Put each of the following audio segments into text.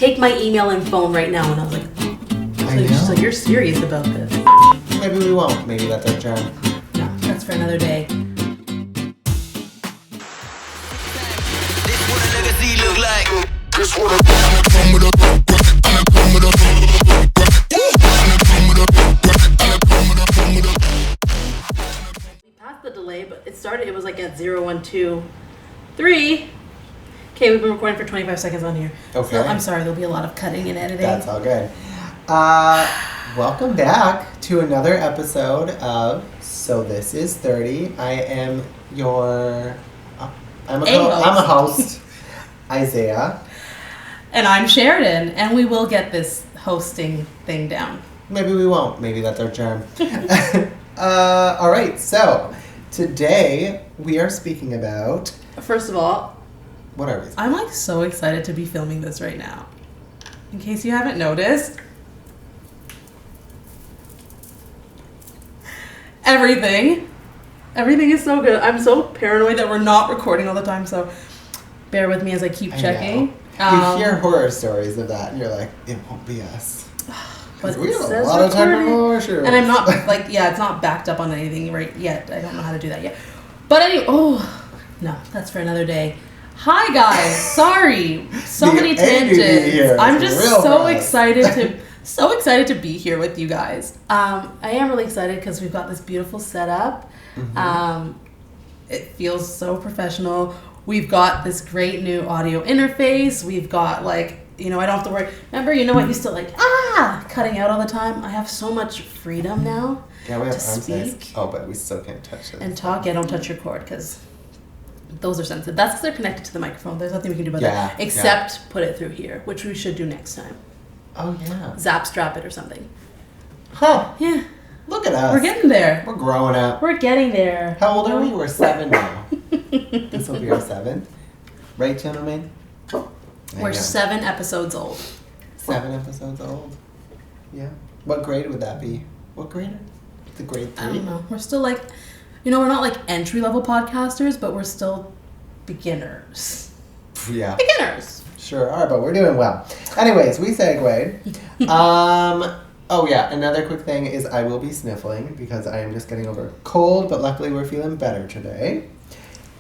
take my email and phone right now. And I was like, she's like, you're serious about this. Maybe we won't. Maybe that's our charm. No, that's for another day. This what a legacy look like. This what We passed the delay, but it was like at 0, 1, 2, 3. Okay, we've been recording for 25 seconds on here. Okay. So I'm sorry, there'll be a lot of cutting and editing. That's all good. Welcome back to another episode of So This Is 30. I am I'm a host, Isaiah. And I'm Sheridan, and we will get this hosting thing down. Maybe we won't. Maybe that's our charm. All right, so today we are speaking about... First of all... What are we? I'm like so excited to be filming this right now. In case you haven't noticed... Everything is so good. I'm so paranoid that we're not recording all the time, so bear with me as I keep checking. You hear horror stories of that, and you're like, it won't be us. But we have a lot of technical issues. And I'm not, it's not backed up on anything right yet. I don't know how to do that yet. But anyway, no, that's for another day. Hi, guys. Sorry. So many tangents. I'm just so excited to be here with you guys. I am really excited because we've got this beautiful setup. Mm-hmm. It feels so professional. We've got this great new audio interface. We've got I don't have to worry. Remember, what used to cutting out all the time? I have so much freedom now. Yeah, we have to arm speak. space. Oh, but we still can't touch it. And talk. Yeah, don't touch your cord because those are sensitive. That's because they're connected to the microphone. There's nothing we can do about that. Except put it through here, which we should do next time. Oh, yeah. Zap strap it or something. Huh. Yeah. Look at us. We're getting there. We're growing up. We're getting there. How old are we? We're 7 now. This will be our 7th. Right, gentlemen? We're 7 episodes old. 7 episodes old? Yeah. What grade would that be? What grade? The grade 3? I don't know. We're still we're not entry-level podcasters, but we're still beginners. Yeah. Beginners. Sure are, but we're doing well. Anyways, we segued. Oh yeah, another quick thing is I will be sniffling because I am just getting over a cold, but luckily we're feeling better today.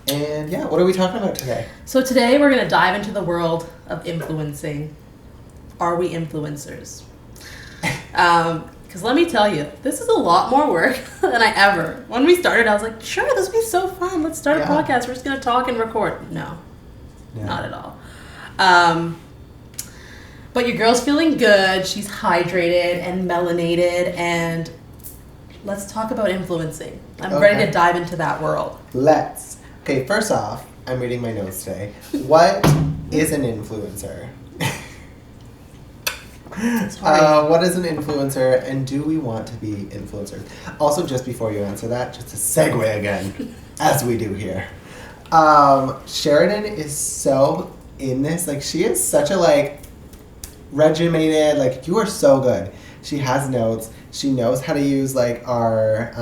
And yeah, what are we talking about today? So today we're going to dive into the world of influencing. Are we influencers? Because let me tell you, this is a lot more work than I ever. When we started, I was like, sure, this will be so fun. Let's start a podcast. We're just going to talk and record. No, not at all. But your girl's feeling good. She's hydrated and melanated, and let's talk about influencing. I'm ready to dive into that world. Let's. Okay, first off, I'm reading my notes today. What is an influencer? What is an influencer, and do we want to be influencers? Also, just before you answer that, just to segue again, as we do here. Sheridan is so in this. She is such a regimented, you are so good. She has notes. She knows how to use our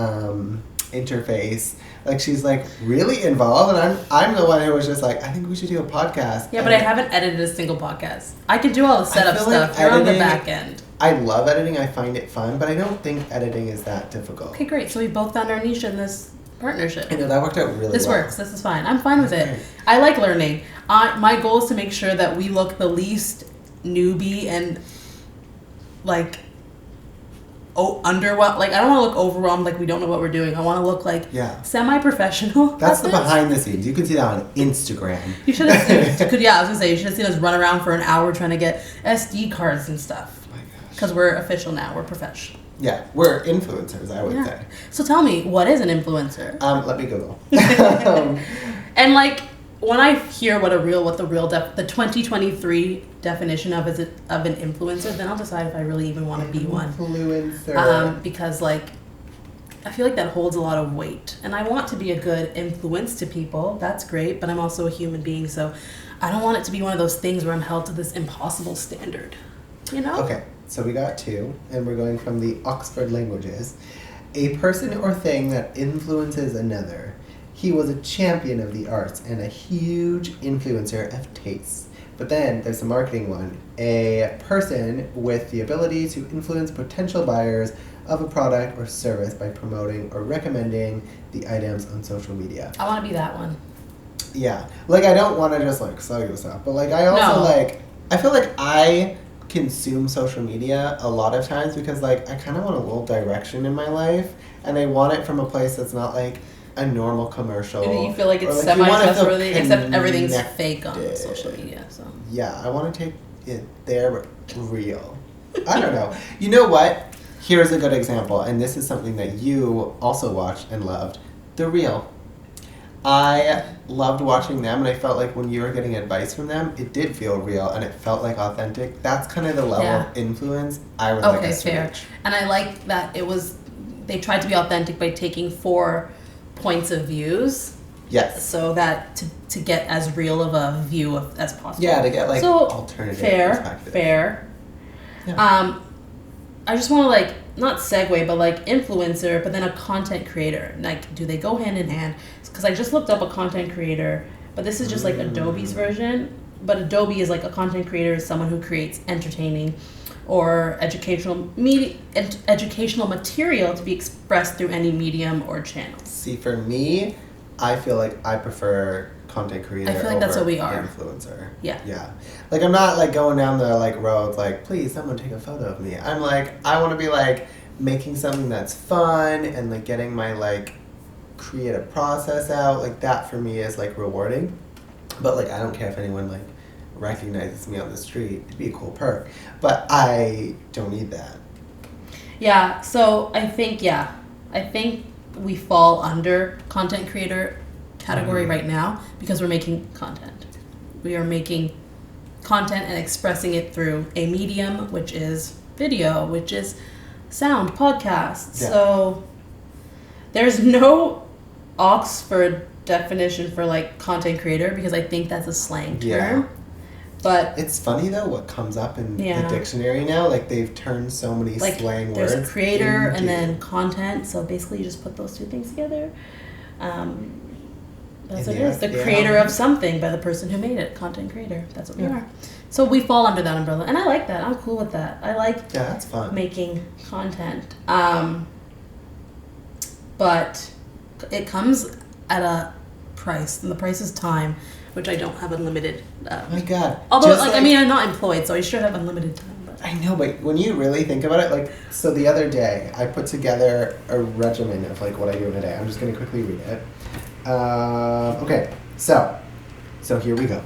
interface. She's really involved, and I'm the one who was just I think we should do a podcast. Yeah, but I haven't edited a single podcast. I can do all the setup stuff. You're on the back end. I love editing. I find it fun, but I don't think editing is that difficult. Okay, great. So we both found our niche in this partnership. I know, that worked out really well. This works. This is fine. I'm fine with it. I like learning. My goal is to make sure that we look the least newbie and underwhelmed. I don't want to look overwhelmed we don't know what we're doing. I want to look semi-professional. That's the behind the scenes. You can see that on Instagram. You should have seen I was going to say, you should have seen us run around for an hour trying to get SD cards and stuff. Oh my gosh. Because we're official now. We're professional. Yeah, we're influencers, I would say. So tell me, what is an influencer? Let me Google. And when I hear the 2023 definition of an influencer, then I'll decide if I really even want to be one. Influencer. Because I feel that holds a lot of weight, and I want to be a good influence to people. That's great, but I'm also a human being, so I don't want it to be one of those things where I'm held to this impossible standard. Okay, so we got 2, and we're going from the Oxford languages. A person or thing that influences another. He was a champion of the arts and a huge influencer of tastes, But then there's the marketing one. A person with the ability to influence potential buyers of a product or service by promoting or recommending the items on social media. I want to be that one. Yeah. Like, I don't want to just, like, sell you stuff. But, like, I also, like, I feel like I consume social media a lot of times because, like, I kind of want a little direction in my life. And I want it from a place that's not, like, a normal commercial. Maybe you feel like it's semi-trustworthy, except everything's fake on social media. So yeah, I want to take it there, but real. I don't know. You know what? Here's a good example, and this is something that you also watched and loved. The Real. I loved watching them, and I felt like when you were getting advice from them, it did feel real, and it felt like authentic. That's kind of the level of influence I would like us to reach. And I like that they tried to be authentic by taking 4 points of views. Yes. So that to get as real of a view as possible. Yeah, to get, like, alternative perspective. Fair. Yeah. I just want to, like, not segue, but, like, influencer, but then a content creator. Like, do they go hand in hand? Because I just looked up a content creator, but this is just, like, Adobe's version. But Adobe is, like, a content creator is someone who creates entertaining or educational material to be expressed through any medium or channel. See, for me, I feel like I prefer content creator. I feel like that's what we are. Influencer. Yeah. Yeah. Like, I'm not, like, going down the, like, roads, like, please, someone take a photo of me. I'm, like, I want to be, like, making something that's fun and, like, getting my, like, creative process out. Like, that for me is, like, rewarding. But, like, I don't care if anyone, like, recognizes me on the street. It'd be a cool perk. But I don't need that. Yeah, so I think we fall under content creator category right now because we're making content. We are making content and expressing it through a medium, which is video, which is sound, podcasts. Yeah. So there's no Oxford definition for, like, content creator because I think that's a slang term. Yeah. But it's funny though what comes up in the dictionary now. Like, they've turned so many slang words. There's creator and then content. So basically, you just put those 2 things together. That's what it is. The creator of something by the person who made it. Content creator. That's what we are. So we fall under that umbrella, and I like that. I'm cool with that. I like that's fun. Making content. But it comes at a price, and the price is time. Which I don't have unlimited. Oh my God. Although, like, I mean, I'm not employed, so I should have unlimited time. But. I know, but when you really think about it, like, so the other day, I put together a regimen of, like, what I do in a day. I'm just going to quickly read it. Okay, so here we go.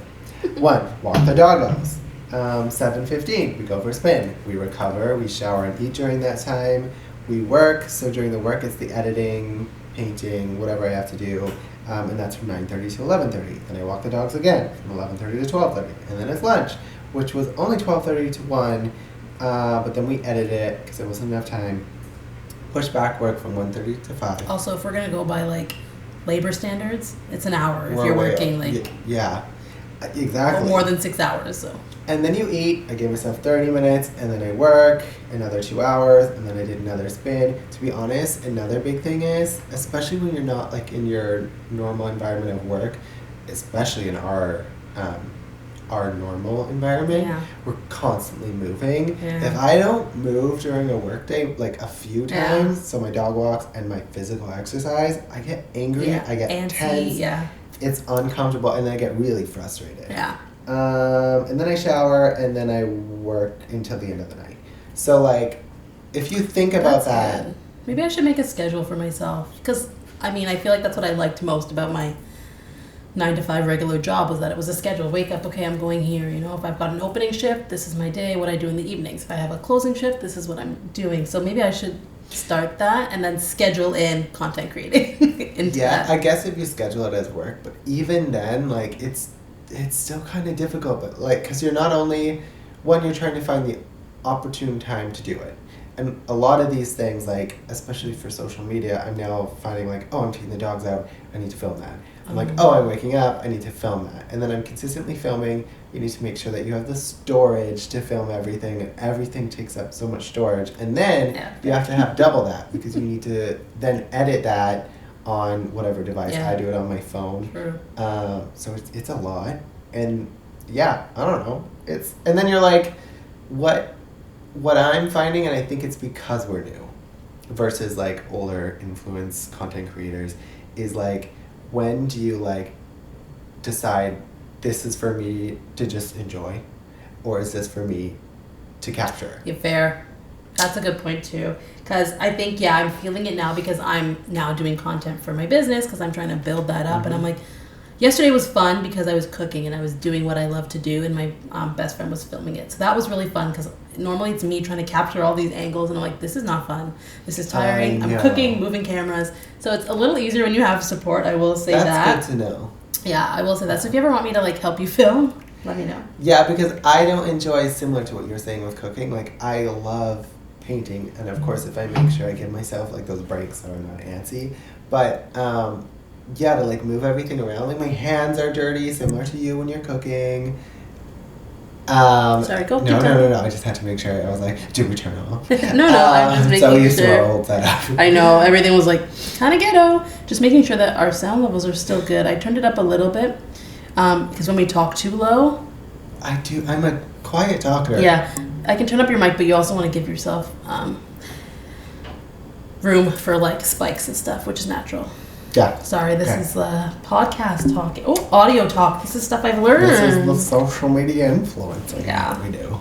1, walk the doggos. 7:15, we go for a spin. We recover, we shower and eat during that time. We work, so during the work, it's the editing, painting, whatever I have to do. And that's from 9:30 to 11:30. Then I walk the dogs again from 11:30 to 12:30. And then it's lunch, which was only 12:30 to 1. But then we edited it because there wasn't enough time. Push back work from 1:30 to 5. Also, if we're going to go by, like, labor standards, it's an hour if you're working, like... Yeah, exactly. More than 6 hours, so... And then you eat. I gave myself 30 minutes, and then I work another 2 hours, and then I did another spin. To be honest, another big thing is, especially when you're not, like, in your normal environment of work, especially in our normal environment, we're constantly moving. Yeah. If I don't move during a work day, like, a few times, so my dog walks and my physical exercise, I get angry, I get tense, it's uncomfortable, and then I get really frustrated. Yeah. And then I shower, and then I work until the end of the night. So, like, if you think about that... Good. Maybe I should make a schedule for myself. Because, I mean, I feel like that's what I liked most about my 9-to-5 regular job was that it was a schedule. Wake up, okay, I'm going here. You know, if I've got an opening shift, this is my day, what I do in the evenings. If I have a closing shift, this is what I'm doing. So maybe I should start that and then schedule in content creating into that. I guess if you schedule it as work. But even then, like, it's still kind of difficult, but, like, because you're not only, one, you're trying to find the opportune time to do it. And a lot of these things, like, especially for social media, I'm now finding, like, oh, I'm taking the dogs out, I need to film that. I'm like, oh, I'm waking up, I need to film that. And then I'm consistently filming. You need to make sure that you have the storage to film everything, and everything takes up so much storage. And then you have to have double that, because you need to then edit that on whatever device. I do it on my phone. True. So it's a lot. And yeah, I don't know. And then you're like, what I'm finding, and I think it's because we're new versus like older influence content creators, is like, when do you like decide this is for me to just enjoy, or is this for me to capture? Yeah, fair. That's a good point too. Because I think, yeah, I'm feeling it now because I'm now doing content for my business because I'm trying to build that up. And I'm like, yesterday was fun because I was cooking and I was doing what I love to do, and my best friend was filming it. So that was really fun because normally it's me trying to capture all these angles, and I'm like, this is not fun. This is tiring. I'm cooking, moving cameras. So it's a little easier when you have support, I will say that. That's good to know. Yeah, I will say that. So if you ever want me to like help you film, let me know. Yeah, because I don't enjoy, similar to what you're saying with cooking, like I love painting, and of course if I make sure I give myself like those breaks so I'm not antsy, but yeah, to like move everything around, like my hands are dirty, similar to you when you're cooking. Sorry, go. No, I just had to make sure. I was like, did we turn off? no, I'm just making so used sure. to our old setup. I know, everything was like kind of ghetto, just making sure that our sound levels are still good. I turned it up a little bit because when we talk too low, I'm a quiet talker. Yeah, I can turn up your mic, but you also want to give yourself room for like spikes and stuff, which is natural. Yeah. Sorry, this is podcast talk. Oh, audio talk. This is stuff I've learned. This is the social media influencing that we do.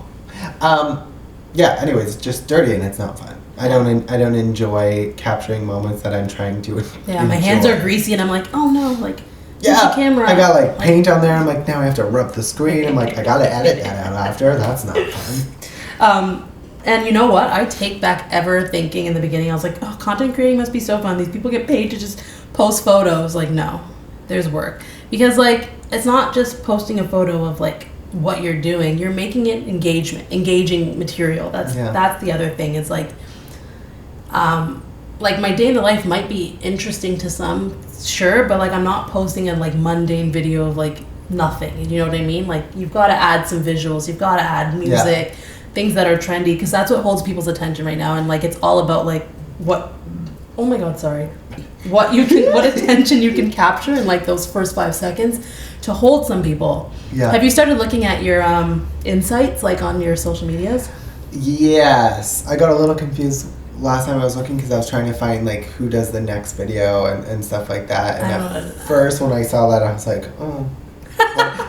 Yeah. Anyways, just dirty and it's not fun. I don't enjoy capturing moments that I'm trying to. Yeah, my hands are greasy and I'm like, oh no, like. Yeah, camera. I got like paint on there. I'm like, now I have to rub the screen. I'm like, I gotta edit that out after. That's not fun. And you know what? I take back ever thinking in the beginning. I was like, oh, content creating must be so fun. These people get paid to just post photos. Like, no, there's work. Because like, it's not just posting a photo of like what you're doing. You're making it engaging material. That's the other thing. It's like my day in the life might be interesting to some, sure, but like I'm not posting a like mundane video of like nothing. You know what I mean? Like you've got to add some visuals. You've got to add music, things that are trendy, because that's what holds people's attention right now. And like it's all about like what. Oh my God, sorry. What attention you can capture in like those first 5 seconds to hold some people. Yeah. Have you started looking at your insights like on your social medias? Yes, I got a little confused last time I was looking because I was trying to find like who does the next video and stuff like that. And at first when I saw that I was like, oh.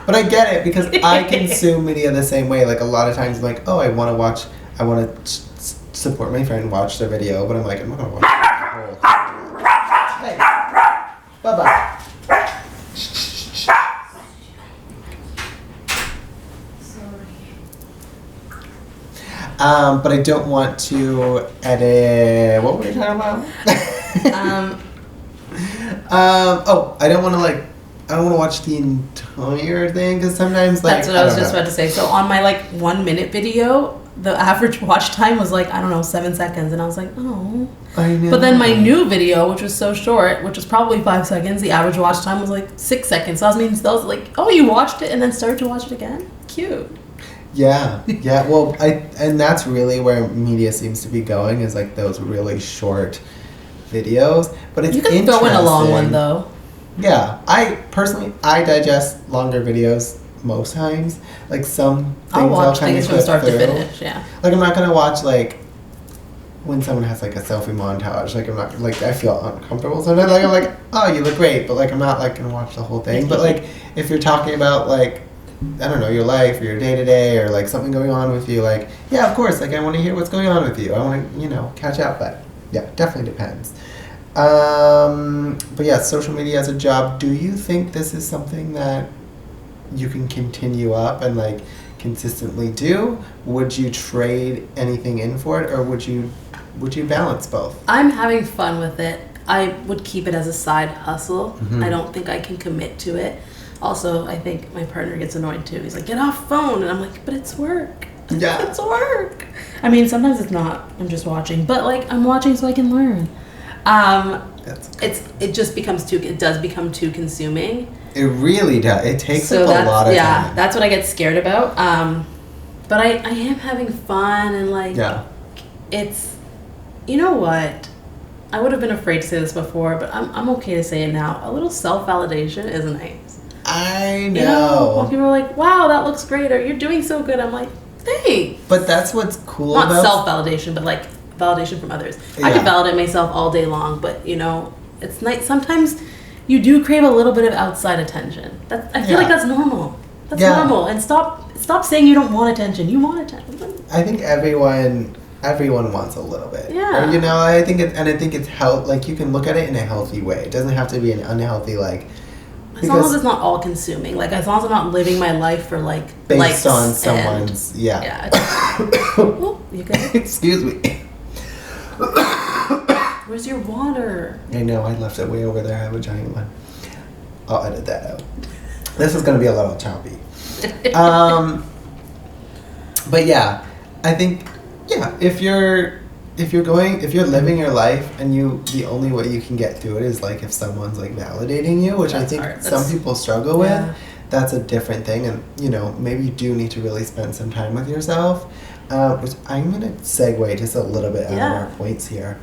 But I get it because I consume media the same way. Like a lot of times I'm like, oh, I want to support my friend, watch their video, but I'm like, I'm not going to watch the whole. Hey, bye-bye. But I don't want to edit. What were we talking about? I don't want to I don't want to watch the entire thing because sometimes that's what I was just about to say. So on my 1 minute video, the average watch time was 7 seconds, and I was like, oh. I know. But then my new video, which was so short, which was probably 5 seconds, the average watch time was 6 seconds. So that was like, oh, you watched it and then started to watch it again? Cute. Yeah. Well, and that's really where media seems to be going, is those really short videos. But it's interesting. You can throw in a long one though. Yeah, I digest longer videos most times. Some things I'll watch things from start through. To finish. Yeah. I'm not gonna watch when someone has a selfie montage. I'm not I feel uncomfortable sometimes. I'm like, oh, you look great, but I'm not gonna watch the whole thing. But if you're talking about I don't know, your life or your day-to-day or something going on with you, yeah, of course, I want to hear what's going on with you. I want to, catch up, but yeah, definitely depends. But yeah, social media as a job, do you think this is something that you can continue up and consistently do? Would you trade anything in for it, or would you balance both? I'm having fun with it. I would keep it as a side hustle. Mm-hmm. I don't think I can commit to it. Also, I think my partner gets annoyed too. He's like, get off phone. And I'm like, but it's work. Yeah. It's work. I mean, sometimes it's not. I'm just watching. But I'm watching so I can learn. It just becomes it does become too consuming. It really does. It takes up a lot of time. Yeah, that's what I get scared about. But I am having fun and it's, you know what? I would have been afraid to say this before, but I'm okay to say it now. A little self-validation is nice. I know. You know, when people are like, wow, that looks great, or you're doing so good, I'm like, thanks. But that's what's cool Not about... self-validation, but like validation from others. I can validate myself all day long, but you know, it's nice. Sometimes you do crave a little bit of outside attention. I feel like that's normal. That's normal. And stop saying you don't want attention. You want attention. I think everyone wants a little bit. Yeah. Or, you know, I think it's like you can look at it in a healthy way. It doesn't have to be an unhealthy like. As long as it's not all consuming. Like as long as I'm not living my life for like based likes on someone's Yeah. Oh, you good? Excuse me. Where's your water? I know, I left it way over there. I have a giant one. I'll edit that out. This is going to be a little choppy. But yeah, I think, if you're living your life and the only way you can get through it is like if someone's like validating you, which I think some people struggle with, that's a different thing. And, you know, maybe you do need to really spend some time with yourself, which I'm going to segue just a little bit out of our points here.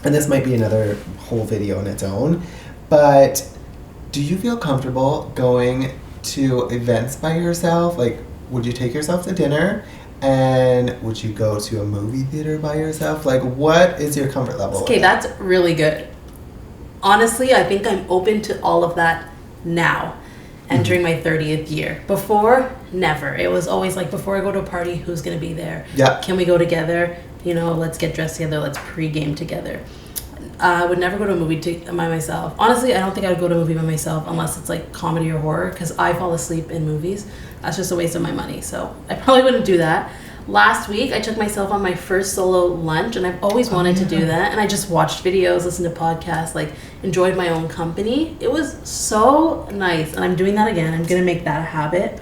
And this might be another whole video on its own, but do you feel comfortable going to events by yourself? Like, would you take yourself to dinner? And would you go to a movie theater by yourself? Like, what is your comfort level? Okay, that's really good. Honestly, I think I'm open to all of that now, entering my 30th year. Before, never. It was always like, before I go to a party, who's going to be there? Yeah. Can we go together? You know, let's get dressed together. Let's pre-game together. I would never go to a movie by myself. Honestly, I don't think I would go to a movie by myself unless it's like comedy or horror, because I fall asleep in movies. That's just a waste of my money. So I probably wouldn't do that. Last week, I took myself on my first solo lunch, and I've always wanted to do that. And I just watched videos, listened to podcasts, like enjoyed my own company. It was so nice, and I'm doing that again. I'm gonna make that a habit.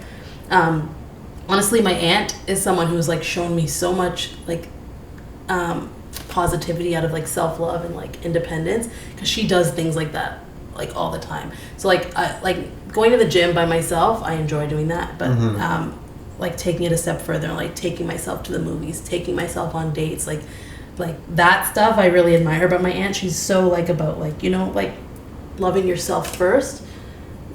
Honestly, my aunt is someone who's like shown me so much like positivity out of like self-love and like independence, because she does things like that like all the time. So like going to the gym by myself, I enjoy doing that, but like taking it a step further, like taking myself to the movies, taking myself on dates, like that stuff I really admire about my aunt. She's so like about like, you know, like loving yourself first,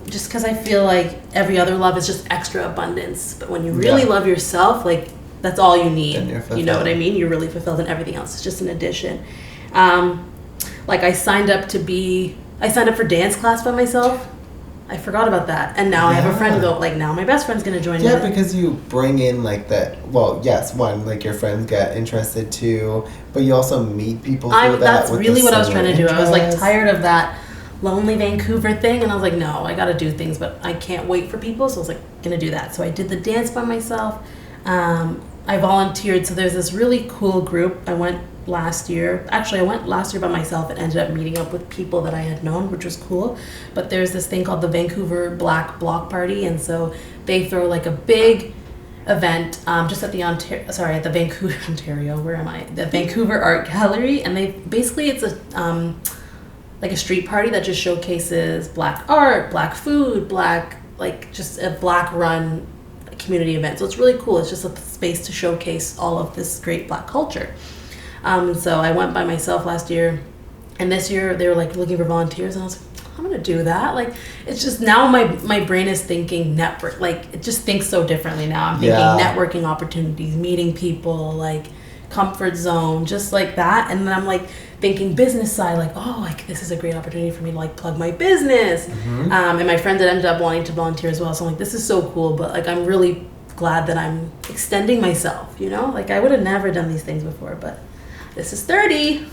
just because I feel like every other love is just extra abundance, but when you really love yourself, like that's all you need. You know what I mean? You're really fulfilled, and everything else is just an addition. Like I signed up for dance class by myself. I forgot about that. And now I have a friend go, like now my best friend's going to join me. Yeah, because you bring in like that, well, yes, one, like your friends get interested too, but you also meet people through that. That's really what I was trying to do. I was like tired of that lonely Vancouver thing, and I was like, no, I got to do things, but I can't wait for people, so I was like, going to do that. So I did the dance by myself. I volunteered, so there's this really cool group. I went last year by myself and ended up meeting up with people that I had known, which was cool. But there's this thing called the Vancouver Black Block Party, and so they throw like a big event just at the Vancouver, Ontario, where am I? The Vancouver Art Gallery, and it's a like a street party that just showcases black art, black food, just a black run community event. So it's really cool. It's just a space to showcase all of this great black culture. So I went by myself last year, and this year they were like looking for volunteers, and I was like, I'm gonna do that. Like, it's just now my brain is thinking network, like it just thinks so differently now. I'm thinking networking opportunities, meeting people, like comfort zone, just like that. And then I'm like thinking business side, like, oh, like this is a great opportunity for me to like plug my business. And my friend that ended up wanting to volunteer as well. So I'm like, this is so cool, but like I'm really glad that I'm extending myself, you know? Like I would have never done these things before, but this is 30.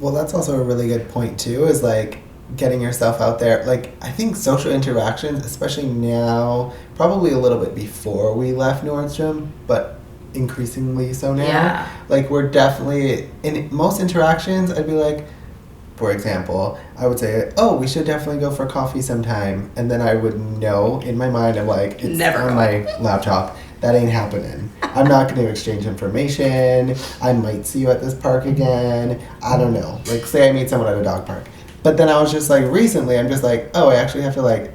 Well, that's also a really good point too, is like getting yourself out there. Like I think social interactions, especially now, probably a little bit before we left Nordstrom, but increasingly so now. Yeah. Like we're definitely, in most interactions, I'd be like, for example, I would say, oh, we should definitely go for coffee sometime. And then I would know in my mind, I'm like, it's on my laptop. That ain't happening. I'm not going to exchange information. I might see you at this park again. I don't know. Like, say I meet someone at a dog park. But then I was just like, recently, I'm just like, oh, I actually have to like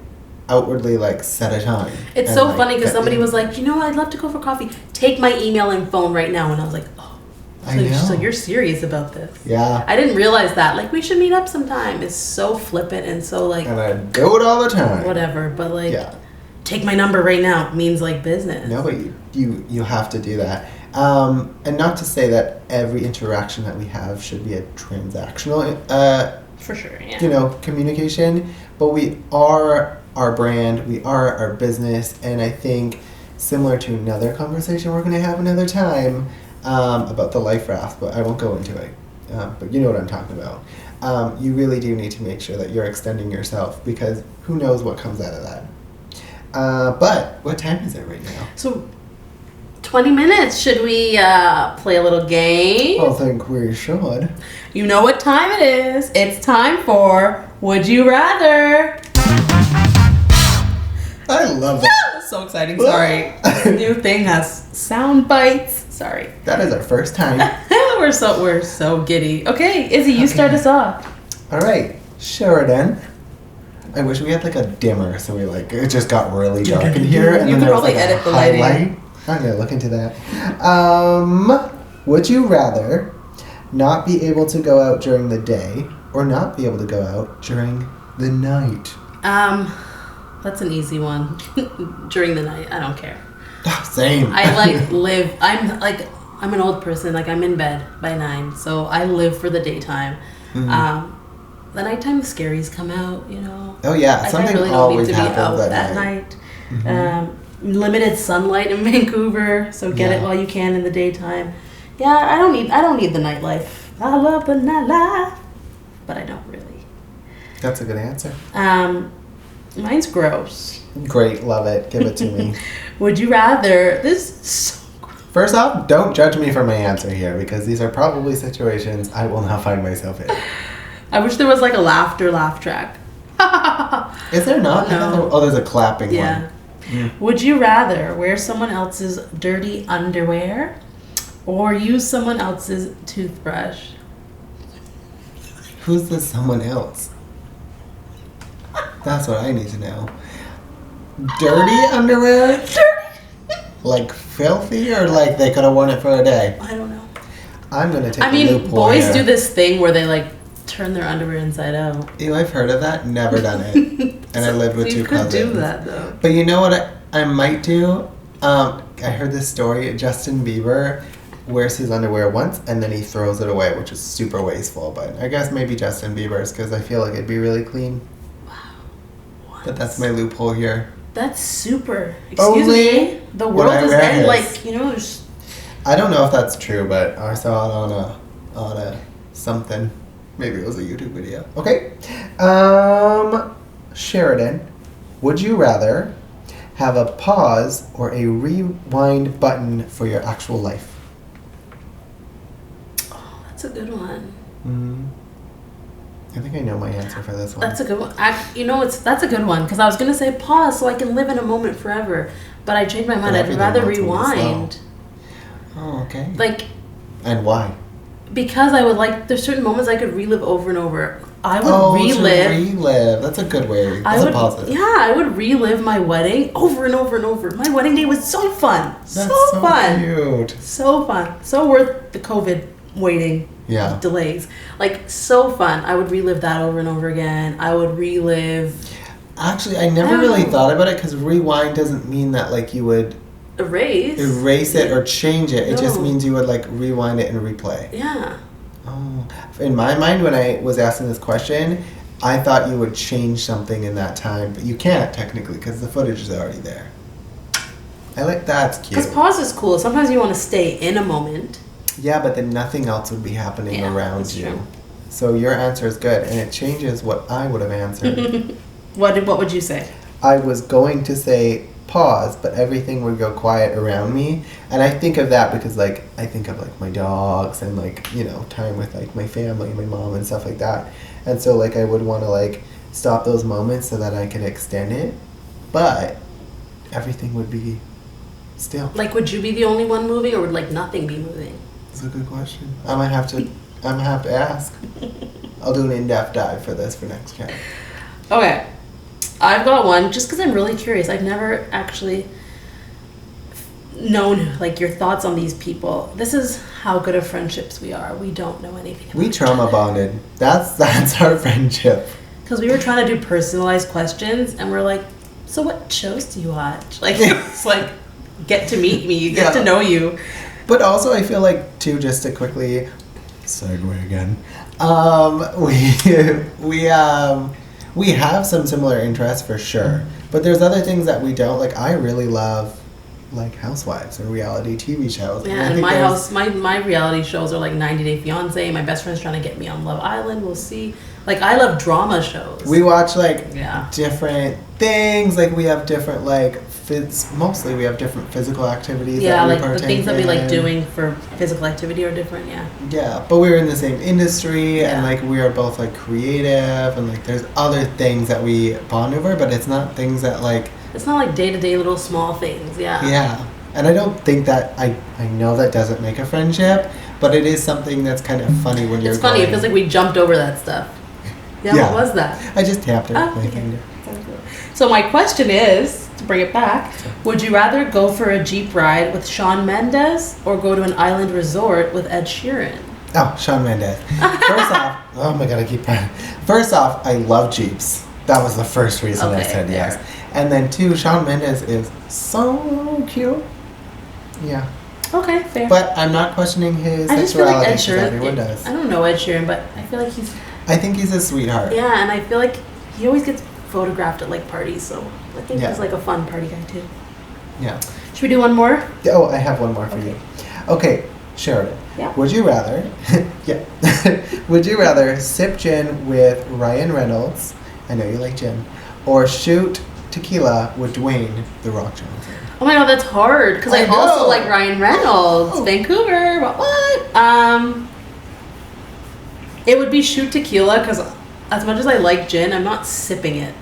outwardly like set a time. It's so funny because somebody was like, you know what, I'd love to go for coffee. Take my email and phone right now. And I was like, oh, I know. So you're serious about this. Yeah. I didn't realize that. Like, we should meet up sometime. It's so flippant and so, like... And I do it all the time. Whatever, but, like, take my number right now means, like, business. No, but you have to do that. And not to say that every interaction that we have should be a transactional... For sure, yeah. You know, communication. But we are our brand. We are our business. And I think, similar to another conversation we're going to have another time... about the life raft, but I won't go into it. But you know what I'm talking about. You really do need to make sure that you're extending yourself because who knows what comes out of that. But what time is it right now? So, 20 minutes. Should we play a little game? I think we should. You know what time it is. It's time for Would You Rather. I love it. So exciting. Sorry. This new thing has sound bites. Sorry. That is our first time. we're so giddy. Okay, Izzy, you start us off. All right, Sheridan. I wish we had like a dimmer, so we like it just got really dark in here. And you then could there was, probably like, edit the lighting. I'm gonna look into that. Would you rather not be able to go out during the day or not be able to go out during the night? That's an easy one. During the night, I don't care. Same. I I'm an old person. Like, I'm in bed by 9, so I live for the daytime. Mm-hmm. The nighttime scaries come out, you know. Oh yeah, something really always don't need to be out happens that night. Mm-hmm. Limited sunlight in Vancouver, so get it while you can in the daytime. Yeah, I don't need the nightlife. I love the nightlife, but I don't really. That's a good answer. Mine's gross. Great, love it. Give it to me. Would you rather... This is so gross. First off, don't judge me for my answer here, because these are probably situations I will not find myself in. I wish there was like a laugh track. Is there not? No. There's a clapping one. Would you rather wear someone else's dirty underwear or use someone else's toothbrush? Who's the someone else? That's what I need to know. Dirty underwear? Dirty. Like filthy, or like they could have worn it for a day? I don't know. I'm gonna take the loophole boys here. do this thing where they like turn their underwear inside out. Ew, I've heard of that. Never done it. And I lived with two cousins. You could do that though. But you know what I might do? I heard this story. Justin Bieber wears his underwear once and then he throws it away, which is super wasteful. But I guess maybe Justin Bieber's because I feel like it'd be really clean. Wow. What? But that's my loophole here. That's super. Excuse me. The world is end. Like, you know, there's... I don't know if that's true, but I saw it on a something. Maybe it was a YouTube video. Okay. Sheridan, would you rather have a pause or a rewind button for your actual life? Oh, that's a good one. Mm-hmm. I think I know my answer for this one. That's a good one. That's a good one because I was gonna say pause so I can live in a moment forever, but I changed my mind. I'd rather rewind. Oh, okay. Like. And why? Because I would like. There's certain moments I could relive over and over. I would relive. To relive. That's a good way. That's a positive. Yeah, I would relive my wedding over and over and over. My wedding day was so fun. That's so fun. Cute. So fun. So worth the COVID waiting. Yeah. Delays. Like, so fun. I would relive that over and over again. I would relive... Actually, I never really thought about it because rewind doesn't mean that, like, you would... Erase it or change it. No. It just means you would, like, rewind it and replay. Yeah. Oh. In my mind, when I was asking this question, I thought you would change something in that time. But you can't, technically, because the footage is already there. I like that's cute. Because pause is cool. Sometimes you want to stay in a moment. Yeah, but then nothing else would be happening around you. True. So your answer is good, and it changes what I would have answered. What would you say? I was going to say pause, but everything would go quiet around me, and I think of that because, like, I think of, like, my dogs and, like, you know, time with, like, my family, my mom, and stuff like that. And so, like, I would want to, like, stop those moments so that I could extend it, but everything would be still. Like, would you be the only one moving, or would, like, nothing be moving? That's a good question. I'm gonna have to ask. I'll do an in-depth dive for this for next time. Okay. I've got one just because I'm really curious. I've never actually known like your thoughts on these people. This is how good of friendships we are. We don't know anything about We trauma bonded. That's our friendship. Because we were trying to do personalized questions, and we're like, so what shows do you watch? Like, it's like, get to meet me, get to know you. But also, I feel like, too, just to quickly segue again, we have some similar interests for sure. But there's other things that we don't. Like, I really love, like, housewives or reality TV shows. Yeah, and my reality shows are like 90 Day Fiance. My best friend's trying to get me on Love Island. We'll see. Like, I love drama shows. We watch, like, different things. Like, we have different, like, mostly we have different physical activities. Yeah, that we like, the things that we like doing for physical activity are different, yeah. Yeah, but we're in the same industry, and, like, we are both, like, creative, and, like, there's other things that we bond over, but it's not things that, like... It's not, like, day-to-day little small things, yeah. Yeah, and I don't think that... I know that doesn't make a friendship, but it is something that's kind of funny when you're It's funny, it feels like we jumped over that stuff. Yeah, what was that? I just tapped it with my finger. So my question is, to bring it back, would you rather go for a Jeep ride with Shawn Mendes or go to an island resort with Ed Sheeran? Oh, Shawn Mendes. First off, oh my god, I keep trying. First off, I love Jeeps. That was the first reason I said yes. And then two, Shawn Mendes is so cute. Yeah. Okay, fair. But I'm not questioning his I just feel sexuality like Ed Sheeran, everyone does. I don't know Ed Sheeran, but I feel like he's... I think he's a sweetheart. Yeah, and I feel like he always gets photographed at like parties, so I think he's like a fun party guy too. Yeah. Should we do one more? Oh, I have one more for you. Okay, Sheridan. Yeah. Would you rather? Would you rather sip gin with Ryan Reynolds? I know you like gin. Or shoot tequila with Dwayne The Rock Johnson? Oh my god, that's hard because I also like Ryan Reynolds. Oh. Vancouver. What? It would be shoot tequila because as much as I like gin, I'm not sipping it.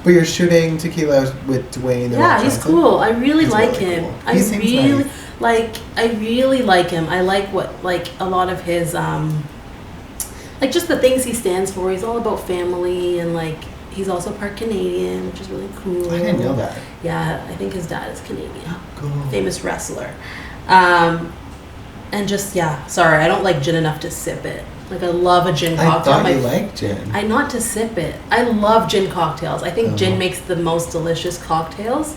But you're shooting tequila with Dwayne The Rock Johnson? Yeah, he's cool. I really like him. Cool. I really like him. I like what a lot of his like just the things he stands for. He's all about family and like he's also part Canadian, which is really cool. I didn't know that. Yeah, I think his dad is Canadian. Cool. Famous wrestler. And just sorry, I don't like gin enough to sip it. Like, I love a gin cocktail. I thought you liked gin. Not to sip it. I love gin cocktails. I think gin makes the most delicious cocktails,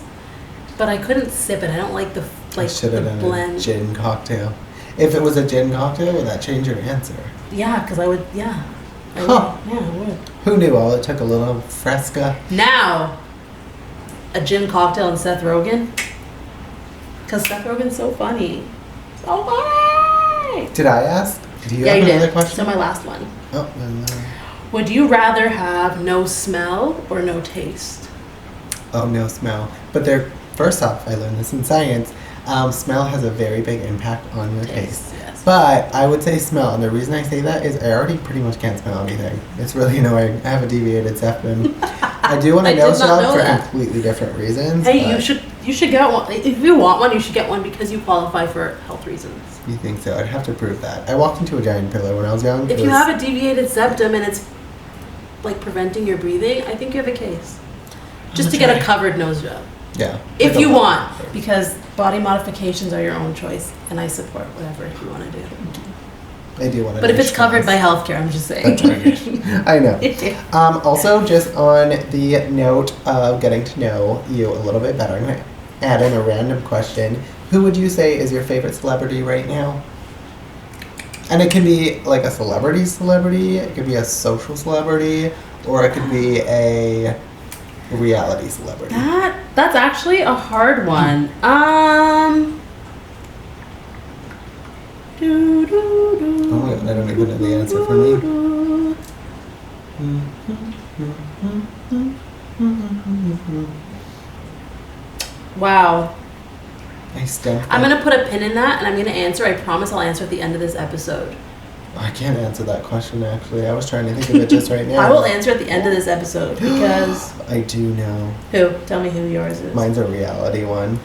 but I couldn't sip it. I don't like the blend. A gin cocktail. If it was a gin cocktail, would that change your answer? Yeah, because I would, I would. Who knew? All it took a little Fresca. Now, a gin cocktail and Seth Rogen. Because Seth Rogen's so funny. So funny! Did I ask? Do you have another did. question? So my last one. Oh, no. Would you rather have no smell or no taste? Oh, no smell. But first off, I learned this in science. Smell has a very big impact on your taste. Yes. But I would say smell, and the reason I say that is I already pretty much can't smell anything. It's really annoying. I have a deviated septum. I do want a nose job for completely different reasons. Hey, you should get one. If you want one, you should get one because you qualify for health reasons. You think so? I'd have to prove that. I walked into a giant pillow when I was young. If you have a deviated septum and it's like preventing your breathing, I think you have a case. Just to get a covered nose job. Yeah. If you want, because body modifications are your own choice, and I support whatever you want to do. I do want to. But if it's covered by healthcare, I'm just saying. I know. Also, just on the note of getting to know you a little bit better, I'm going to add in a random question. Who would you say is your favorite celebrity right now? And it can be like a celebrity, it could be a social celebrity, or it could be a reality celebrity. That's actually a hard one. Oh my god, I don't even know the answer for me. Wow. I'm going to put a pin in that, and I'm going to answer. I promise I'll answer at the end of this episode. I can't answer that question, actually. I was trying to think of it just right now. I will answer at the end of this episode, because... I do know. Who? Tell me who yours is. Mine's a reality one.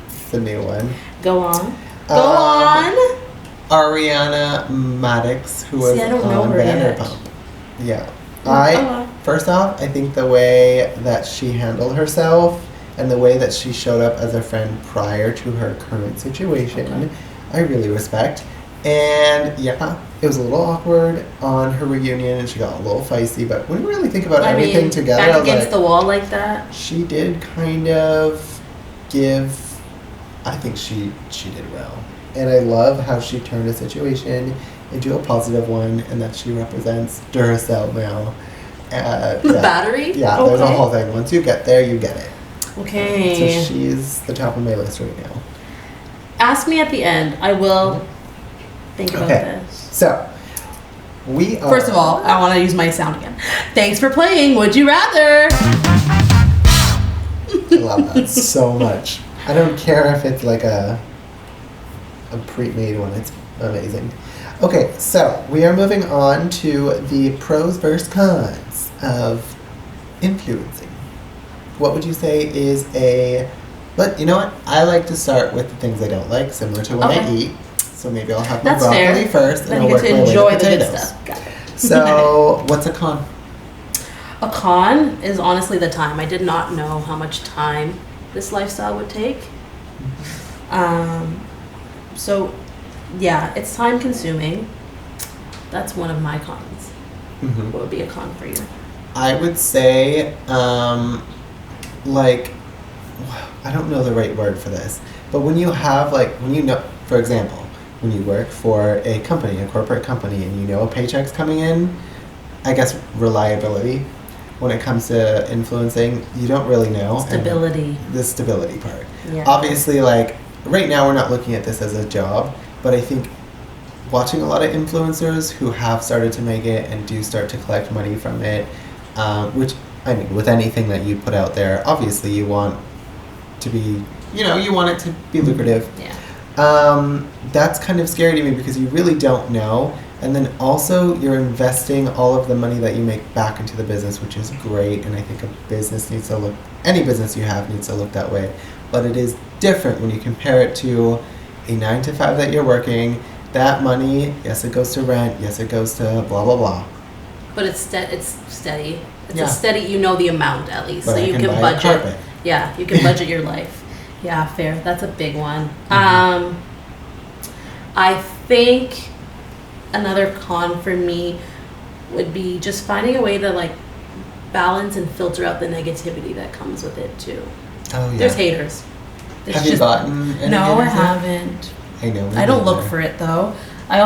It's a new one. Go on. Go on! Ariana Madix, who was on Vanderpump. Yeah. First off, I think the way that she handled herself and the way that she showed up as a friend prior to her current situation, I really respect. And yeah, it was a little awkward on her reunion, and she got a little feisty. But when you really think about everything together, back against the wall like that, she did kind of give. I think she did well, and I love how she turned a situation into a positive one, and that she represents Duracell now. The battery. Yeah, there's a whole thing. Once you get there, you get it. Okay. So she's the top of my list right now. Ask me at the end. I will think about this. So, we are... First of all, I want to use my sound again. Thanks for playing Would You Rather? I love that so much. I don't care if it's like a pre-made one. It's amazing. Okay, so we are moving on to the pros versus cons of influencing. What would you say is but you know what? I like to start with the things I don't like, similar to when I eat. So maybe I'll have my broccoli first, and I'll work my way to enjoy the potatoes. good stuff. Got it. So, what's a con? A con is honestly the time. I did not know how much time this lifestyle would take. So, yeah, it's time consuming. That's one of my cons. Mm-hmm. What would be a con for you? I would say, like, I don't know the right word for this, but when you have, for example, when you work for a company, a corporate company, and you know a paycheck's coming in, I guess reliability. When it comes to influencing, you don't really know. Stability. The stability part. Yeah. Obviously, like, right now we're not looking at this as a job, but I think watching a lot of influencers who have started to make it and do start to collect money from it, which, I mean, with anything that you put out there, obviously you want to be, you want it to be lucrative. Yeah. That's kind of scary to me because you really don't know. And then also you're investing all of the money that you make back into the business, which is great. And I think any business you have needs to look that way. But it is different when you compare it to a 9-to-5 that you're working. That money, yes, it goes to rent. Yes, it goes to blah, blah, blah. But it's steady. It's a steady, you know the amount at least. But so you can buy budget. a carpet. Yeah, you can budget your life. Yeah, fair. That's a big one. Mm-hmm. I think another con for me would be just finding a way to balance and filter out the negativity that comes with it too. Oh yeah. There's haters. Have you gotten any? No, I haven't. I know. I don't look for it though. I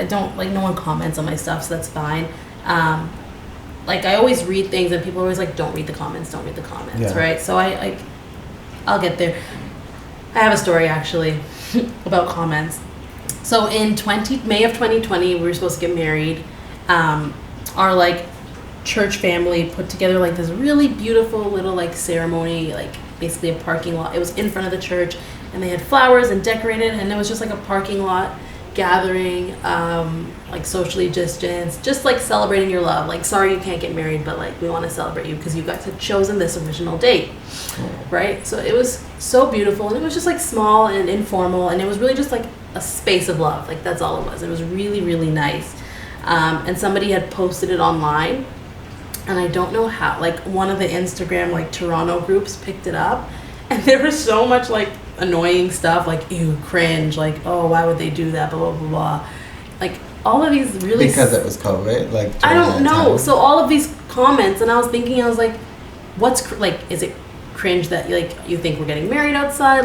don't no one comments on my stuff, so that's fine. I always read things and people are always like, don't read the comments, Yeah. right? So I'll get there. I have a story actually about comments. So in May of 2020, we were supposed to get married. Our church family put together this really beautiful little ceremony, basically a parking lot. It was in front of the church, and they had flowers and decorated, and it was just a parking lot gathering, socially distanced, just celebrating your love. Sorry you can't get married, but we want to celebrate you because you guys had chosen this original date, right? So it was so beautiful, and it was just small and informal, and it was really just a space of love. That's all it was. It was really, really nice. And somebody had posted it online, and I don't know how, one of the Instagram Toronto groups picked it up, and there was so much annoying stuff, ew, cringe, oh, why would they do that, blah, blah, blah, blah. All of these really... Because it was COVID, I don't know. So all of these comments, and I was thinking, what's, is it cringe that, you think we're getting married outside?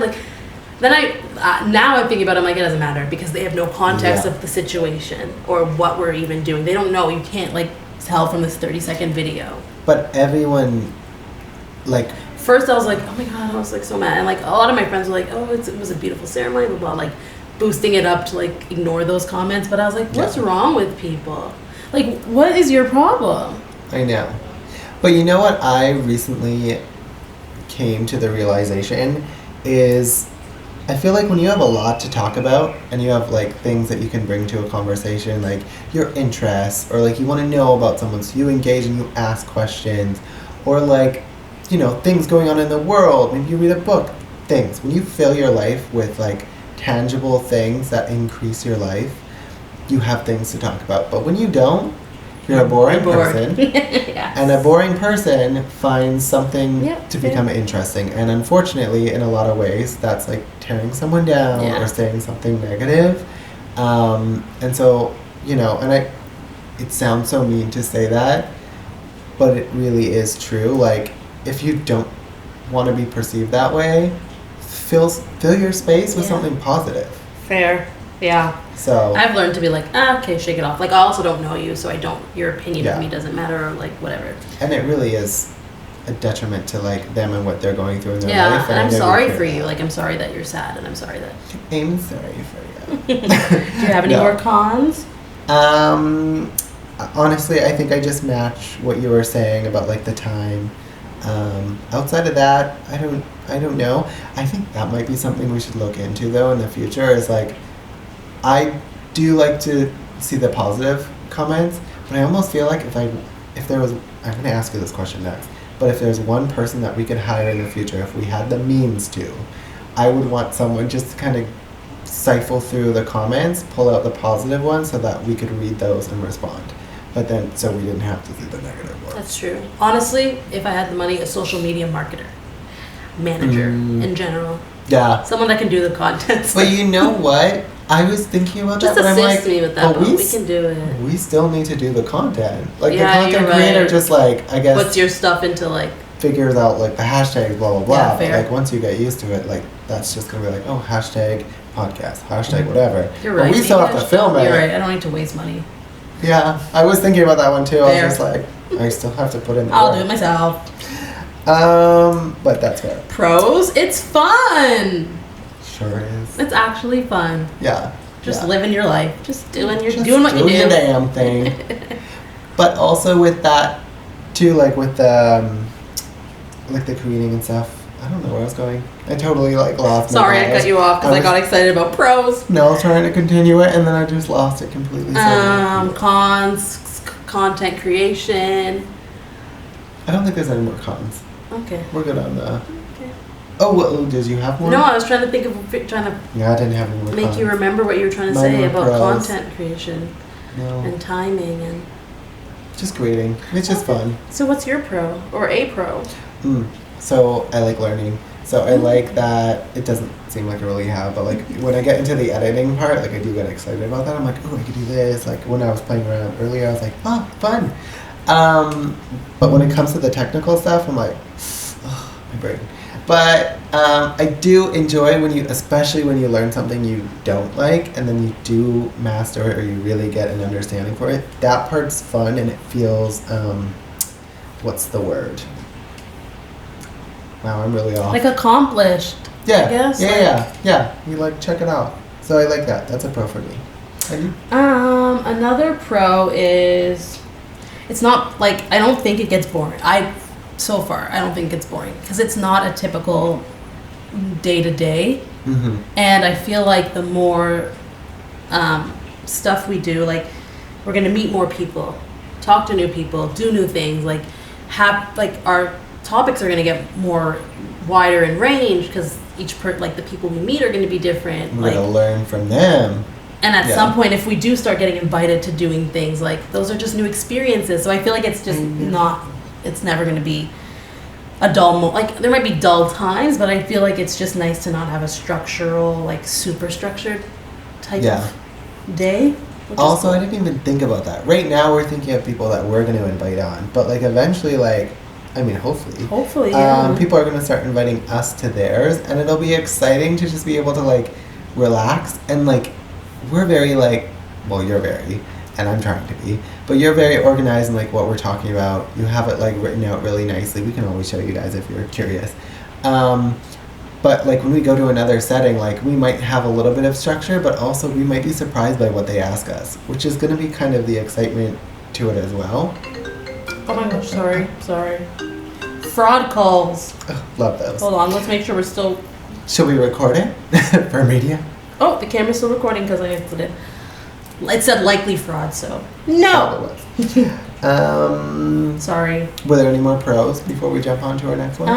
Then now I'm thinking about it, it doesn't matter, because they have no context of the situation, or what we're even doing. They don't know. You can't, tell from this 30-second video. But everyone, First I was like, oh my god, I was so mad. And a lot of my friends were like, oh, it was a beautiful ceremony, blah, blah, boosting it up to ignore those comments. But I was like, what's wrong with people? What is your problem? I know. But you know what I recently came to the realization is, I feel when you have a lot to talk about and you have things that you can bring to a conversation, your interests, or you want to know about someone, so you engage and you ask questions, or things going on in the world, maybe you read a book, things. When you fill your life with tangible things that increase your life, you have things to talk about. But when you don't, You're a boring I'm bored. person. Yes. And a boring person finds something Yep, to fair. become interesting. And unfortunately, in a lot of ways, that's like tearing someone down Yeah. or saying something negative. And so, you know, it sounds so mean to say that, but it really is true. Like, if you don't want to be perceived that way, fill your space with Yeah. something positive. Fair. Yeah. So I've learned to be like, okay, shake it off. Like, I also don't know you, so your opinion Yeah. of me doesn't matter, or like whatever. and it really is a detriment to like them and what they're going through in their Yeah, life. and I'm I know sorry care for you. that. Like, I'm sorry that you're sad, and I'm sorry that. I'm sorry for you. Do you have any No. more cons? Honestly, I think I just match what you were saying about like the time. Outside of that, I don't know. I think that might be something we should look into though in the future. Is like, I do like to see the positive comments, but I almost feel like if there was, I'm going to ask you this question next. But if there's one person that we could hire in the future, if we had the means to, I would want someone just to kind of siphon through the comments, pull out the positive ones so that we could read those and respond. But then, so we didn't have to see the negative ones. That's true. Honestly, if I had the money, a social media marketer, manager in general, Yeah. someone that can do the content. But you know what? I was thinking about Just that, but I'm assist like, me with that, but but we can do it. we still need to do the content. Like Yeah, the content you're creator right. just like, I guess, Puts your stuff into like, figures out like the hashtag blah blah blah. Yeah, But fair. like once you get used to it, like that's just gonna be like, oh, hashtag podcast, hashtag whatever. you're But right. we still Maybe have I to film You're it. right. I don't need to waste money. Yeah, I was thinking about that one too. I Fair. was just like, I still have to put in the I'll work. do it myself. But that's fair. Pros, it's fun. Sure is. It's actually fun. Yeah. Just yeah. living your life. Just doing Just doing what you doing do. your damn thing. But also with that, too, like with the creating and stuff. I don't know where I was going. I totally like lost. my Sorry, I thoughts. cut you off because I got excited about pros. No, I was trying to continue it, and then I just lost it completely. So Cons, content creation. I don't think there's any more cons. Okay. We're good on the. Okay. Oh, what, did you have more? No, I was trying to think of trying to Yeah, I didn't have any more make cons. you remember what you were trying to Mine say were about pros. content creation No, and timing and. just creating. It's just fun. So what's your pro or a pro? So I like learning. So I like that it doesn't seem like I really have, but like when I get into the editing part, like I do get excited about that. I'm like, oh, I could do this. Like when I was playing around earlier, I was like, oh, fun. But when it comes to the technical stuff, I'm like, oh, my brain. But I do enjoy especially when you learn something you don't like, and then you do master it or you really get an understanding for it. That part's fun and it feels, what's the word? Wow, I'm really off. Like accomplished. Yeah, I guess. yeah. You like check it out. So I like that. That's a pro for me. And you? Another pro is, it's not like I don't think it gets boring. So far I don't think it's boring because it's not a typical day to day, and I feel like the more stuff we do, like we're gonna meet more people, talk to new people, do new things, like have like our topics are going to get more wider in range because like the people we meet are going to be different. We're going to learn from them. And at some point, if we do start getting invited to doing things, like those are just new experiences. So I feel like it's just it's never going to be a dull like there might be dull times, but I feel like it's just nice to not have a structural, like super structured type of day. Also, I didn't even think about that. Right now, we're thinking of people that we're going to invite on, but like eventually, like, I mean, hopefully, yeah. People are going to start inviting us to theirs, and it'll be exciting to just be able to like relax and like we're very like, well, you're very, and I'm trying to be, but you're very organized in like what we're talking about. You have it like written out really nicely. We can always show you guys if you're curious. But like when we go to another setting, like we might have a little bit of structure, but also we might be surprised by what they ask us, which is going to be kind of the excitement to it as well. Oh my gosh, sorry. Fraud calls. Ugh, love those. Hold on, let's make sure we're still... Should we record it for media? Oh, the camera's still recording because I exited. It said likely fraud, so... No! Oh, Sorry. Were there any more pros before we jump on to our next one?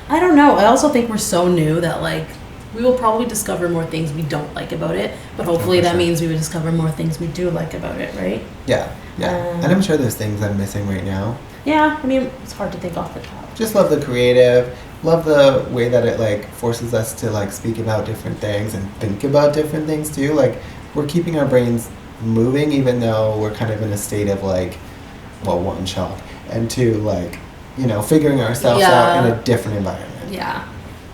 I don't know. I also think we're so new that, like, we will probably discover more things we don't like about it, but hopefully that means we will discover more things we do like about it, right? Yeah. And I'm sure there's things I'm missing right now. Yeah, I mean, it's hard to think off the top. Just love the creative, love the way that it like forces us to like speak about different things and think about different things too. Like we're keeping our brains moving even though we're kind of in a state of like, well, one, shock, and two, like, you know, figuring ourselves out in a different environment. Yeah.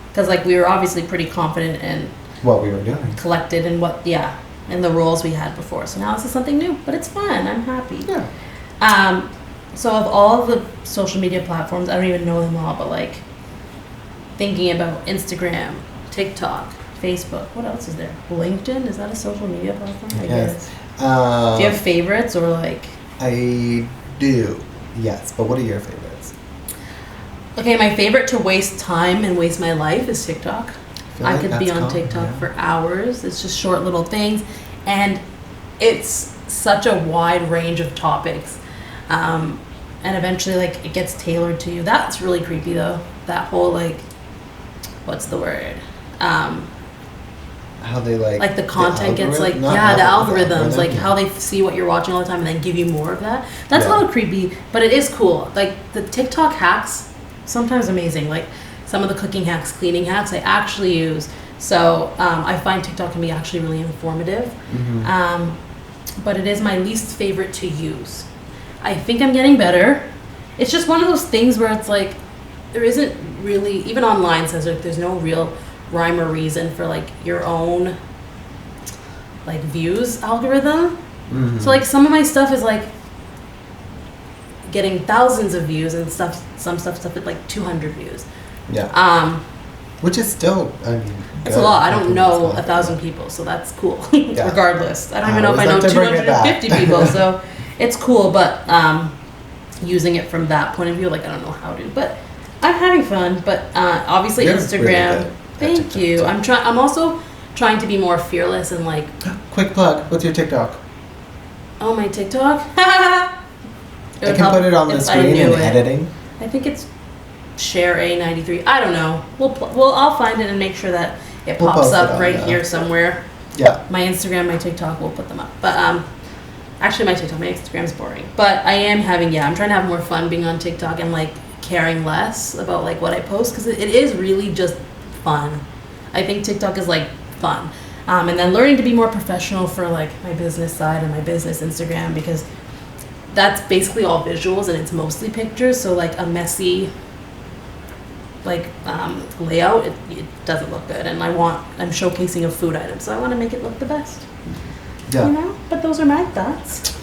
Because like we were obviously pretty confident and what we were doing. Collected in what, in the roles we had before. So now this is something new, but it's fun. I'm happy. Yeah. So of all the social media platforms, I don't even know them all, but like thinking about Instagram, TikTok, Facebook, what else is there? LinkedIn, is that a social media platform? I guess. Do you have favorites or like? I do, yes. But what are your favorites? Okay, my favorite to waste time and waste my life is TikTok. I could be on TikTok for hours. It's just short little things, and it's such a wide range of topics. And eventually, like, it gets tailored to you. That's really creepy, though. That whole, like, what's the word? How they, like the content gets, like, the algorithms. Like, how they see what you're watching all the time and then give you more of that. That's a little creepy, but it is cool. Like, the TikTok hacks, sometimes amazing. Like, some of the cooking hacks, cleaning hacks, I actually use. So, I find TikTok can be actually really informative. Mm-hmm. But it is my least favorite to use. I think I'm getting better. It's just one of those things where it's like, there isn't really, even online says like, there's no real rhyme or reason for like your own like views algorithm. Mm-hmm. So like some of my stuff is like getting thousands of views and some stuff at like 200 views. Yeah. Which is still, I mean, it's a lot. I don't know 1,000 people, so that's cool. Regardless, I don't even know if I know 250 people, so it's cool. But using it from that point of view, like I don't know how to, but I'm having fun. But obviously You're Instagram. Really thank you. I'm also trying to be more fearless and like. Quick plug. What's your TikTok? Oh, my TikTok. I can put it on the screen in editing. I think it's Share A93. I don't know. I'll find it and make sure that it pops up here somewhere. Yeah. My Instagram, my TikTok, we'll put them up. But actually, my Instagram's boring. But I am I'm trying to have more fun being on TikTok and like caring less about like what I post because it is really just fun. I think TikTok is like fun, and then learning to be more professional for like my business side and my business Instagram because that's basically all visuals and it's mostly pictures. So like a messy like layout, it doesn't look good, and I'm showcasing a food item, so I want to make it look the best. Yeah. You know, but those are my thoughts.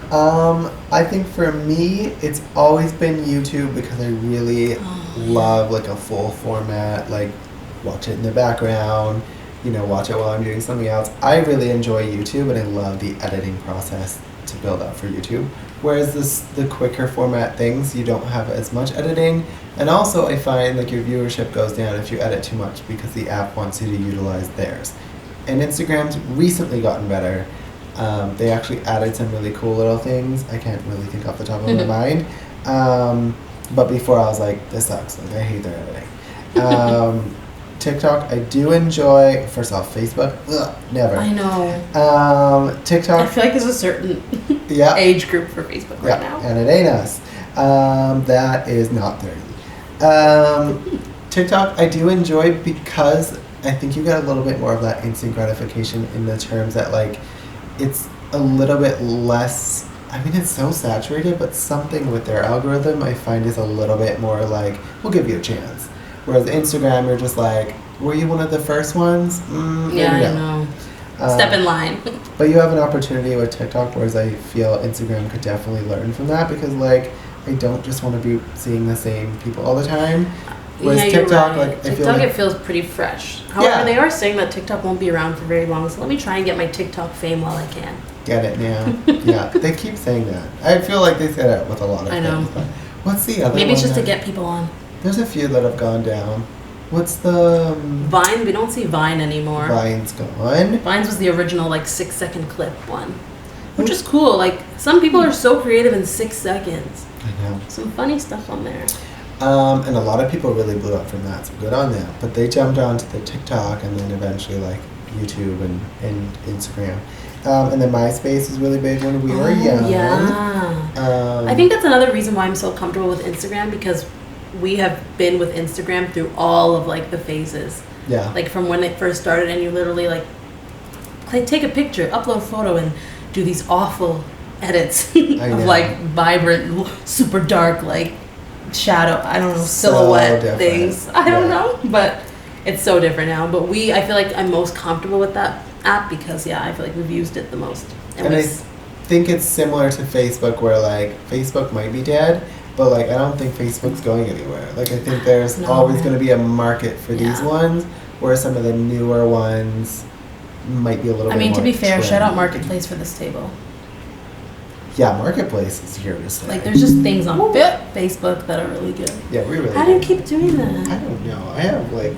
I think for me, it's always been YouTube because I really love like a full format, like watch it in the background, you know, watch it while I'm doing something else. I really enjoy YouTube and I love the editing process to build up for YouTube. Whereas the quicker format things, you don't have as much editing. And also I find like your viewership goes down if you edit too much because the app wants you to utilize theirs. And Instagram's recently gotten better. They actually added some really cool little things. I can't really think off the top of my mind. But before I was like, this sucks. Like I hate their editing. TikTok, I do enjoy. First off, Facebook, never. I know. TikTok. I feel like there's a certain age group for Facebook right now. And it ain't us. That is not 30. TikTok, I do enjoy because I think you get a little bit more of that instant gratification in the terms that like it's a little bit less. I mean, it's so saturated, but something with their algorithm I find is a little bit more like, we'll give you a chance. Whereas Instagram, you're just like, were you one of the first ones? Yeah, I know. Step in line. But you have an opportunity with TikTok, whereas I feel Instagram could definitely learn from that because, like, I don't just want to be seeing the same people all the time. Whereas TikTok, right. like, TikTok, it feels pretty fresh. However, they are saying that TikTok won't be around for very long, so let me try and get my TikTok fame while I can. Get it now. Yeah, they keep saying that. I feel like they say that with a lot of things. I know. What's the other one? Maybe it's just to get people on. There's a few that have gone down. What's the... Vine? We don't see Vine anymore. Vine's gone. Vine's was the original, like, 6-second clip one. Which is cool. Like, some people are so creative in 6 seconds. I know. Some funny stuff on there. And a lot of people really blew up from that, so good on them. But they jumped onto the TikTok and then eventually like YouTube and Instagram. And then MySpace was really big when we were young. Yeah. I think that's another reason why I'm so comfortable with Instagram, because we have been with Instagram through all of like the phases. Yeah. Like from when it first started, and you literally like take a picture, upload a photo, and do these awful edits of like vibrant, super dark, like shadow, I don't know, silhouette things. I don't know, but it's so different now. But I feel like I'm most comfortable with that app because I feel like we've used it the most. And I think it's similar to Facebook, where like Facebook might be dead, but like I don't think Facebook's going anywhere. Like I think there's always going to be a market for these ones, where some of the newer ones might be a little bit more to be fair, trendy. shout out Marketplace for this table. Yeah, Marketplace is here to stay. Like there's just things on Facebook that are really good. Yeah, we really How do you keep doing that? I don't know. I have like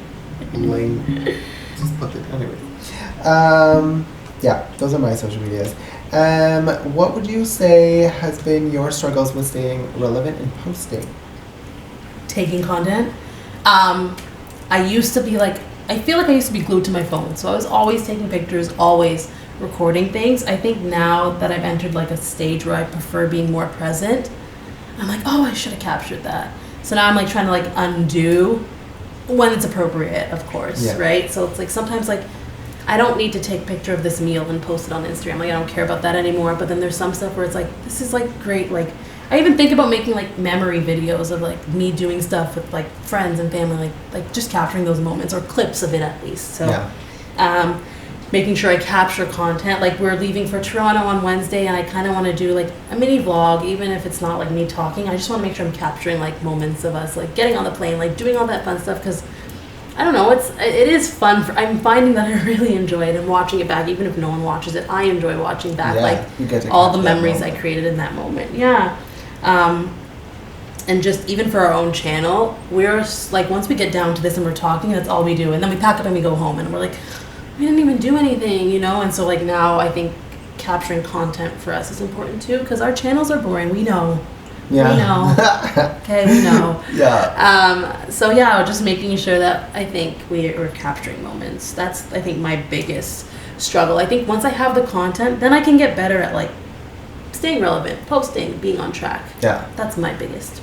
just put it anyway. Yeah, those are my social medias. What would you say has been your struggles with staying relevant and posting? Taking content. I used to be like, I feel like I used to be glued to my phone. So I was always taking pictures, always recording things. I think now that I've entered like a stage where I prefer being more present, I'm like, oh, I should have captured that. So now I'm like trying to like undo when it's appropriate, of course, right? So it's like sometimes like I don't need to take a picture of this meal and post it on Instagram. Like I don't care about that anymore. But then there's some stuff where it's like, this is like great. Like I even think about making like memory videos of like me doing stuff with like friends and family, like just capturing those moments or clips of it at least. So making sure I capture content. Like we're leaving for Toronto on Wednesday, and I kind of want to do like a mini vlog, even if it's not like me talking. I just want to make sure I'm capturing like moments of us like getting on the plane, like doing all that fun stuff, because I don't know, it is fun. I'm finding that I really enjoy it, and watching it back, even if no one watches it, I enjoy watching back like all the memories I created in that moment. And just even for our own channel, we're like, once we get down to this and we're talking, that's all we do, and then we pack up and we go home, and we're like, we didn't even do anything, you know. And so like now I think capturing content for us is important too, because our channels are boring. We know. Yeah. We know. Okay, we know. So just making sure that I think we're capturing moments. That's, I think, my biggest struggle. I think once I have the content, then I can get better at like staying relevant, posting, being on track. Yeah. That's my biggest.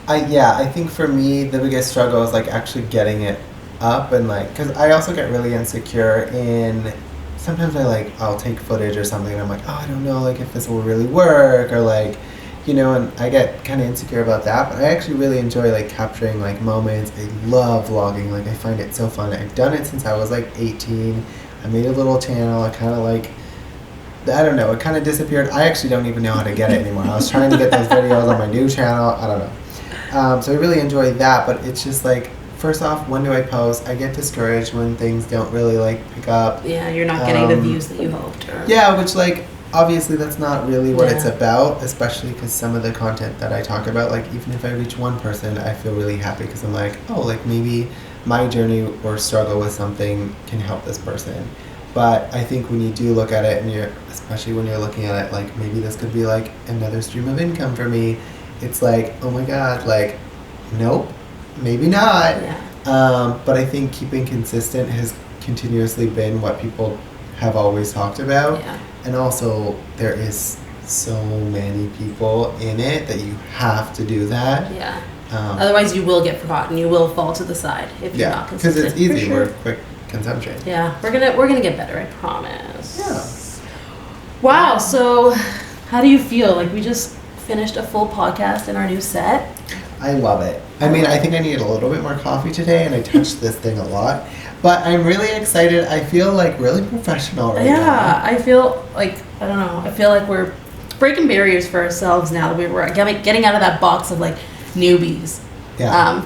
I think for me the biggest struggle is like actually getting it up, and like, because I also get really insecure in, sometimes I'll take footage or something and I'm like, oh, I don't know like if this will really work, or like, you know, and I get kind of insecure about that. But I actually really enjoy like capturing like moments. I love vlogging. Like I find it so fun. I've done it since I was like 18. I made a little channel. I kind of like, I don't know, it kind of disappeared. I actually don't even know how to get it anymore. I was trying to get those videos on my new channel. I don't know. So I really enjoy that, but it's just like, first off, when do I post? I get discouraged when things don't really like pick up. Yeah, you're not getting the views that you hoped. Which like, obviously that's not really what it's about, especially because some of the content that I talk about, like even if I reach one person, I feel really happy because I'm like, oh, like maybe my journey or struggle with something can help this person. But I think when you do look at it, and especially when you're looking at it like, maybe this could be like another stream of income for me, it's like, oh my god, like, nope, maybe not. But I think keeping consistent has continuously been what people have always talked about. And also, there is so many people in it that you have to do that. Otherwise, you will get forgotten. You will fall to the side if you're not consistent. Because it's easy. We're quick consumption. We're gonna get better. I promise. Wow. So, how do you feel? Like we just finished a full podcast in our new set. I love it. I mean, I think I need a little bit more coffee today, and I touched this thing a lot. But I'm really excited. I feel like really professional right now. I feel like, I don't know, I feel like we're breaking barriers for ourselves now that we're getting out of that box of like newbies.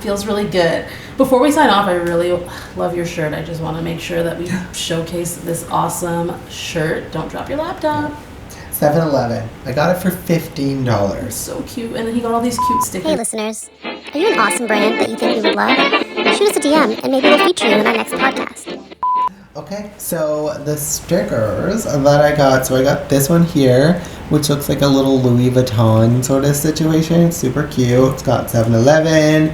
Feels really good. Before we sign off, I really love your shirt. I just want to make sure that we showcase this awesome shirt. Don't drop your laptop. 7-Eleven. I got it for $15. So cute. And then he got all these cute stickers. Hey listeners, are you an awesome brand that you think we would love? Shoot us a DM and maybe we'll feature you in our next podcast. Okay, so the stickers that I got, so I got this one here, which looks like a little Louis Vuitton sort of situation. It's super cute. It's got 7-Eleven.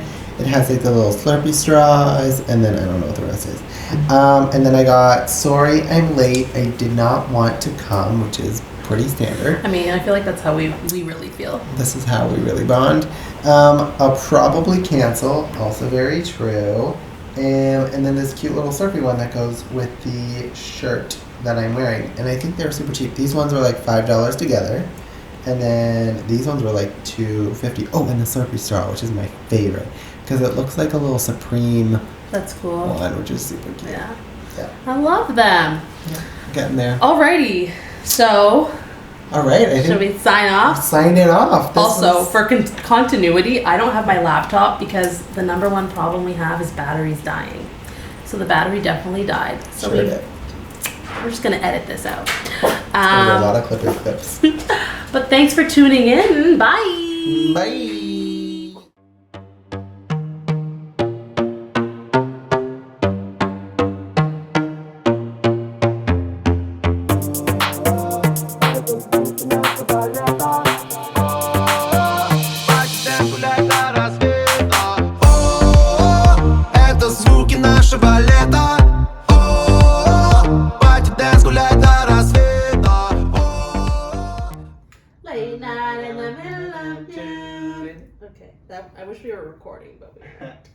It has like the little Slurpee straws, and then I don't know what the rest is. And then I got Sorry I'm Late, I Did Not Want to Come, which is pretty standard. I mean, I feel like that's how we really feel. This is how we really bond. I'll probably cancel, also very true. And then this cute little Slurpee one that goes with the shirt that I'm wearing. And I think they're super cheap. These ones were like $5 together. And then these ones were like $2.50. Oh, and the Slurpee straw, which is my favorite. Because it looks like a little Supreme That's cool. one, which is super cute. Yeah. Yeah. I love them. Yeah. Getting there. Alrighty. So, All right. I should think we sign off? sign it off. Also, for continuity, I don't have my laptop because the number one problem we have is batteries dying. So the battery definitely died. So Sure did. we're just going to edit this out. Gonna be a lot of clips. But thanks for tuning in. Bye. Bye. Это звуки нашего лета. Пати дэнс, гуляй до рассвета. Late night in the middle of June. Okay, I wish we were recording, but we weren't.